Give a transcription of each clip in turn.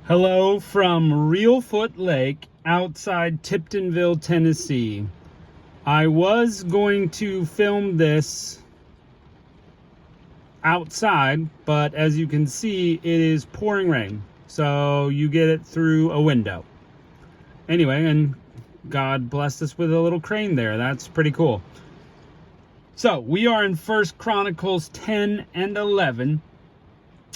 Hello from Reelfoot Lake outside Tiptonville, Tennessee. I was going to film this outside, but as you can see, it is pouring rain. So you get it through a window. Anyway, and God blessed us with a little crane there. That's pretty cool. So we are in 1 Chronicles 10 and 11.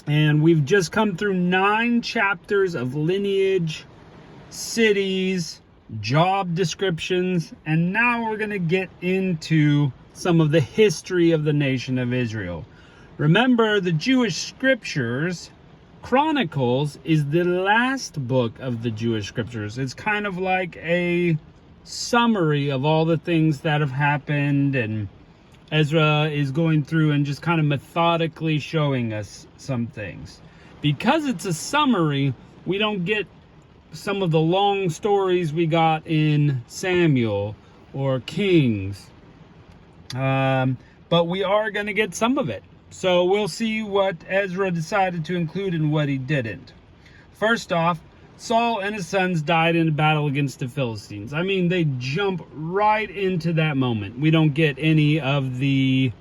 And we've just come through 9 chapters of lineage, cities, job descriptions, and now we're going to get into some of the history of the nation of Israel. Remember, the Jewish scriptures, Chronicles, is the last book of the Jewish scriptures. It's kind of like a summary of all the things that have happened, and Ezra is going through and just kind of methodically showing us some things. Because it's a summary, we don't get some of the long stories we got in Samuel or Kings. But we are going to get some of it. So we'll see what Ezra decided to include and what he didn't. First off, Saul and his sons died in a battle against the Philistines. I mean, they jump right into that moment. We don't get any of the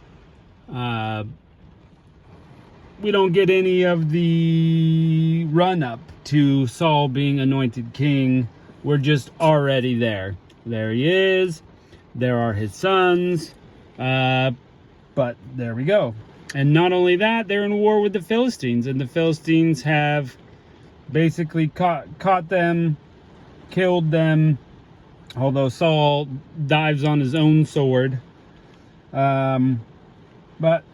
run-up to Saul being anointed king. We're just already there. There he is. There are his sons. But there we go. And not only that, they're in war with the Philistines, and the Philistines have basically caught them, killed them, although Saul dives on his own sword. But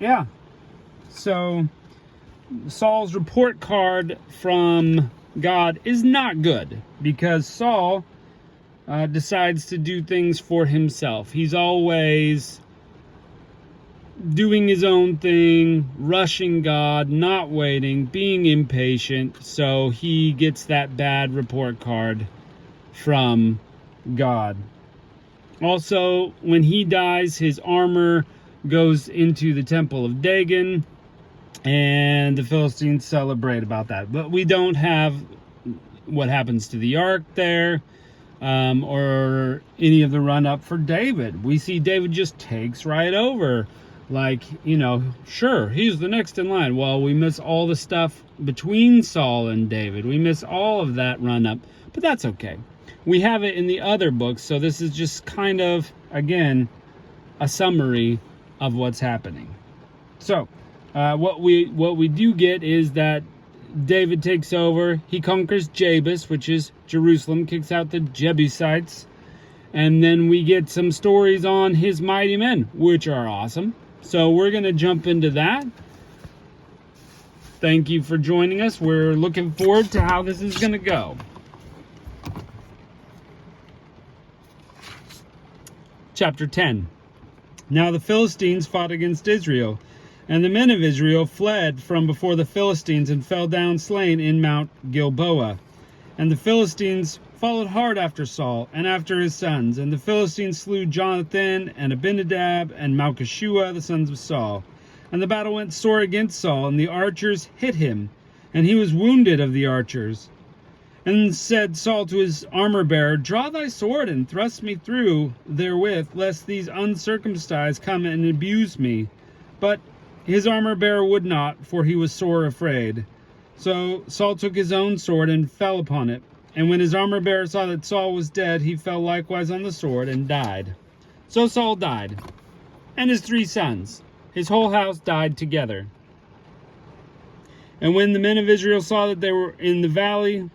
yeah, so Saul's report card from God is not good, because Saul decides to do things for himself. He's always doing his own thing, rushing God, not waiting, being impatient, so he gets that bad report card from God. Also, when he dies, his armor goes into the temple of Dagon, and the Philistines celebrate about that. But we don't have what happens to the ark there, or any of the run-up for David. We see David just takes right over. Like, sure, he's the next in line. Well, we miss all the stuff between Saul and David. We miss all of that run-up, but that's okay. We have it in the other books, so this is just kind of, again, a summary of what's happening. So, what we do get is that David takes over. He conquers Jabus, which is Jerusalem, kicks out the Jebusites, and then we get some stories on his mighty men, which are awesome. So we're going to jump into that. Thank you for joining us. We're looking forward to how this is going to go. Chapter 10. Now the Philistines fought against Israel, and the men of Israel fled from before the Philistines and fell down slain in Mount Gilboa. And the Philistines followed hard after Saul and after his sons. And the Philistines slew Jonathan and Abinadab and Malchishua, the sons of Saul. And the battle went sore against Saul, and the archers hit him, and he was wounded of the archers. And said Saul to his armor-bearer, Draw thy sword and thrust me through therewith, lest these uncircumcised come and abuse me. But his armor-bearer would not, for he was sore afraid. So Saul took his own sword and fell upon it. And when his armor-bearer saw that Saul was dead, he fell likewise on the sword and died. So Saul died, and his 3 sons. His whole house died together. And when the men of Israel saw that they were in the valley,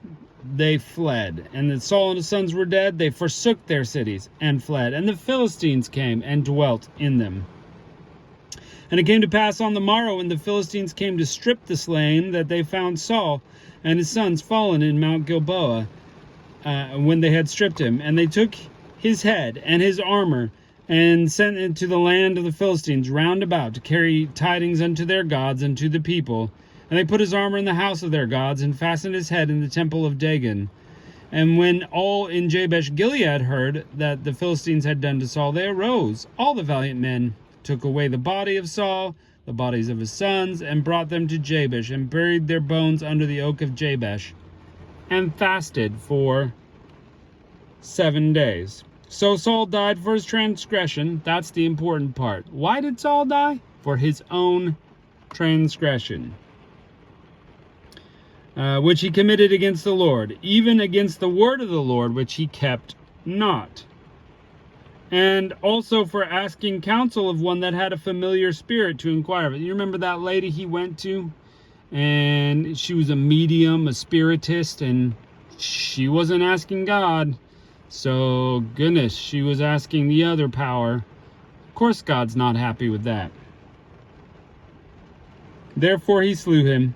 they fled. And that Saul and his sons were dead, they forsook their cities and fled. And the Philistines came and dwelt in them. And it came to pass on the morrow, when the Philistines came to strip the slain, that they found Saul and his sons fallen in Mount Gilboa, when they had stripped him. And they took his head and his armor, and sent it to the land of the Philistines round about, to carry tidings unto their gods and to the people. And they put his armor in the house of their gods, and fastened his head in the temple of Dagon. And when all in Jabesh Gilead heard that the Philistines had done to Saul, they arose, all the valiant men, took away the body of Saul, the bodies of his sons, and brought them to Jabesh, and buried their bones under the oak of Jabesh. and fasted for 7 days. So Saul died for his transgression. That's the important part. Why did Saul die? For his own transgression, which he committed against the Lord, even against the word of the Lord, which he kept not. And also for asking counsel of one that had a familiar spirit to inquire of it. You remember that lady he went to? And she was a medium, a spiritist, and she wasn't asking God. So, goodness, she was asking the other power. Of course, God's not happy with that. Therefore he slew him,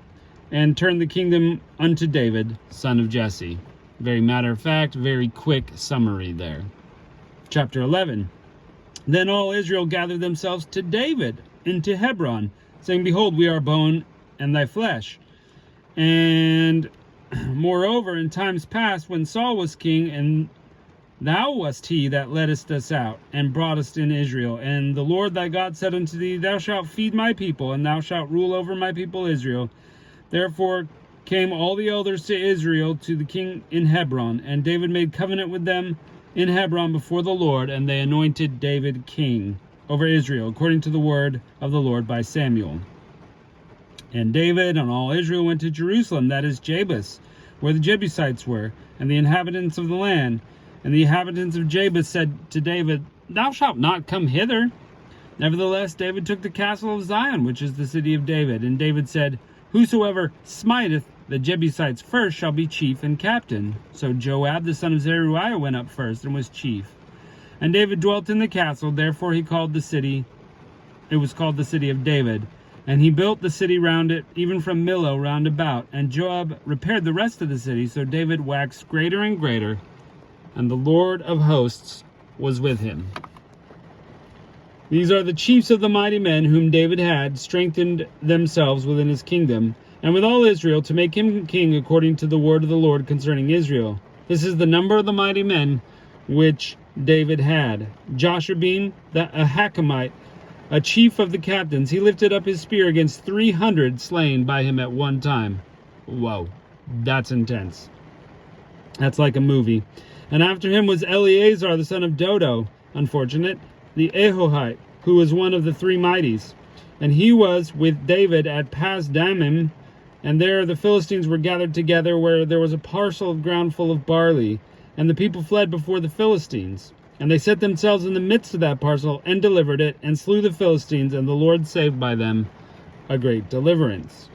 and turned the kingdom unto David, son of Jesse. Very matter of fact, very quick summary there. Chapter 11. Then all Israel gathered themselves to David into Hebron, saying, Behold, we are bone and thy flesh. And moreover, in times past, when Saul was king, and thou wast he that leddest us out, and broughtest in Israel. And the Lord thy God said unto thee, Thou shalt feed my people, and thou shalt rule over my people Israel. Therefore came all the elders to Israel to the king in Hebron, and David made covenant with them in Hebron before the Lord, and they anointed David king over Israel, according to the word of the Lord by Samuel. And David and all Israel went to Jerusalem, that is Jabus, where the Jebusites were, and the inhabitants of the land. And the inhabitants of Jabus said to David, Thou shalt not come hither. Nevertheless, David took the castle of Zion, which is the city of David. And David said, Whosoever smiteth the Jebusites first shall be chief and captain. So Joab the son of Zeruiah went up first and was chief. And David dwelt in the castle, therefore it was called the city of David. And he built the city round it, even from Millo round about. And Joab repaired the rest of the city, so David waxed greater and greater, and the Lord of hosts was with him. These are the chiefs of the mighty men whom David had strengthened themselves within his kingdom, and with all Israel, to make him king according to the word of the Lord concerning Israel. This is the number of the mighty men which David had. Joshabin, a Hakimite, a chief of the captains, he lifted up his spear against 300 slain by him at one time. Whoa, that's intense. That's like a movie. And after him was Eleazar the son of Dodo, unfortunate, the Ahohite, who was one of the 3 mighties. And he was with David at Pasdammim, and there the Philistines were gathered together, where there was a parcel of ground full of barley. And the people fled before the Philistines. And they set themselves in the midst of that parcel, and delivered it, and slew the Philistines, and the Lord saved by them a great deliverance.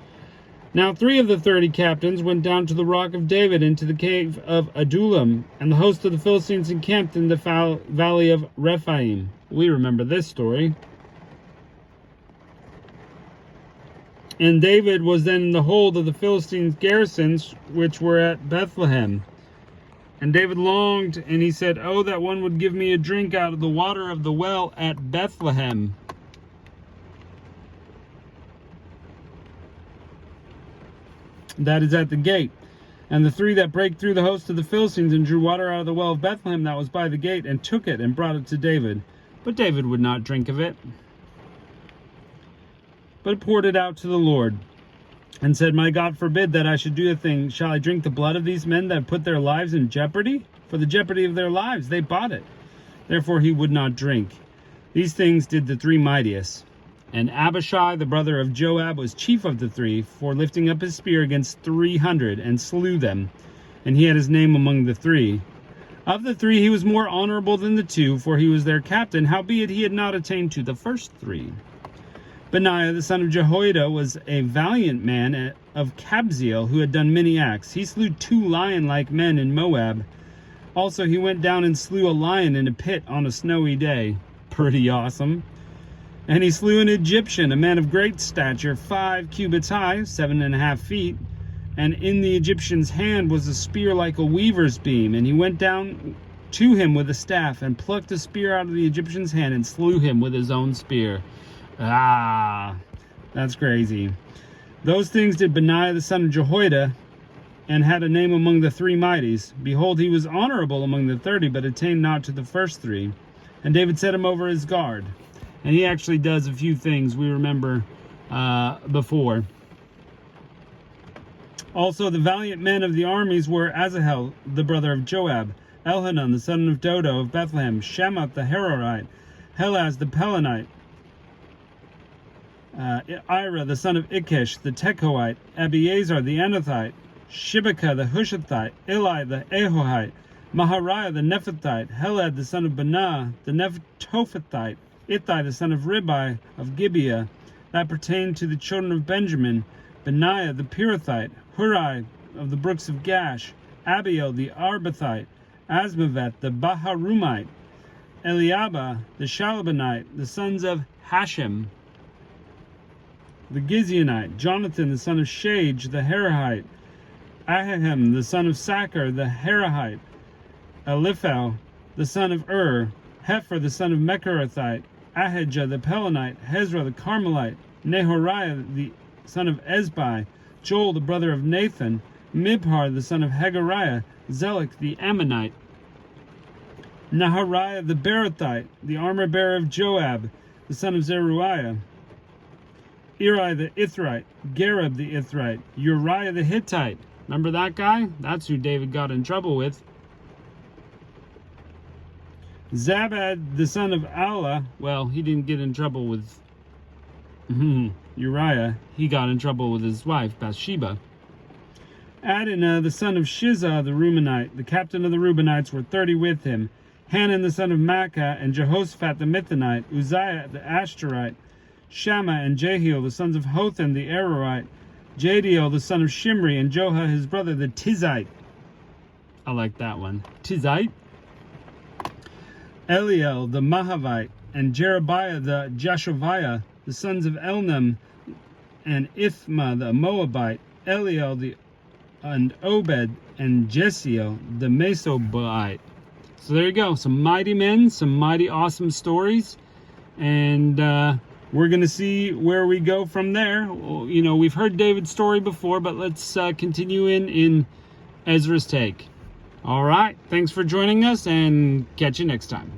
Now 3 of the 30 captains went down to the rock of David into the cave of Adullam, and the host of the Philistines encamped in the valley of Rephaim. We remember this story. And David was then in the hold of the Philistines' garrisons, which were at Bethlehem. And David longed, and he said, Oh, that one would give me a drink out of the water of the well at Bethlehem. That is at the gate. And the 3 that brake through the host of the Philistines and drew water out of the well of Bethlehem that was by the gate, and took it and brought it to David. But David would not drink of it, but poured it out to the Lord, and said, My God forbid that I should do a thing. Shall I drink the blood of these men that have put their lives in jeopardy? For the jeopardy of their lives they bought it. Therefore he would not drink. These things did the 3 mightiest. And Abishai, the brother of Joab, was chief of the 3, for lifting up his spear against 300, and slew them. And he had his name among the 3. Of the 3 he was more honorable than the 2, for he was their captain, howbeit he had not attained to the first 3. Benaiah, the son of Jehoiada, was a valiant man of Kabzeel, who had done many acts. He slew 2 lion-like men in Moab. Also he went down and slew a lion in a pit on a snowy day. Pretty awesome. And he slew an Egyptian, a man of great stature, 5 cubits high, 7.5 feet. And in the Egyptian's hand was a spear like a weaver's beam. And he went down to him with a staff, and plucked a spear out of the Egyptian's hand, and slew him with his own spear. Ah, that's crazy. Those things did Benaiah the son of Jehoiada, and had a name among the 3 mighties. Behold, he was honorable among the 30, but attained not to the first 3. And David set him over his guard. And he actually does a few things we remember before. Also the valiant men of the armies were Asahel, the brother of Joab, Elhanan, the son of Dodo of Bethlehem, Shammah the Harorite, Helaz the Pelonite, Ira the son of Ikish the Tekoite, Abiezer the Anathite, Shibakah the Hushathite, Eli the Ahohite, Mahariah the Nephathite, Heled the son of Banah the Nephtophethite, Ittai the son of Ribai of Gibeah, that pertained to the children of Benjamin, Benaiah the Pirathite, Hurai of the brooks of Gash, Abiel the Arbathite, Asmavet the Baharumite, Eliabah the Shalabanite, the sons of Hashem, the Gizeonite, Jonathan the son of Shage the Herahite, Ahiam the son of Sacher the Herahite, Eliphal the son of Hefer the son of Mecherathite, Ahijah the Pelonite, Hezrah the Carmelite, Nehoriah the son of Ezbai, Joel the brother of Nathan, Mibhar the son of Hagariah, Zelek the Ammonite, Nahariah the Berathite, the armor-bearer of Joab, the son of Zeruiah, Eri the Ithrite, Gareb the Ithrite, Uriah the Hittite. Remember that guy? That's who David got in trouble with. Zabad the son of Allah, well, he didn't get in trouble with Uriah. He got in trouble with his wife, Bathsheba. Adinah the son of Shizah the Reubenite, the captain of the Reubenites, were 30 with him. Hanan the son of Makkah, and Jehoshaphat the Mithanite, Uzziah the Ashtarite, Shammah and Jehiel the sons of Hotham the Arorite, Jadiel the son of Shimri, and Joha his brother the Tizite. I like that one. Tizite. Eliel the Mahavite, and Jerebiah the Jashoviah, the sons of Elnam, and Ithma the Moabite, Eliel and Obed, and Jesiel the Mesobite. So there you go, some mighty men, some mighty awesome stories, and we're going to see where we go from there. You know, we've heard David's story before, but let's continue in Ezra's take. All right, thanks for joining us, and catch you next time.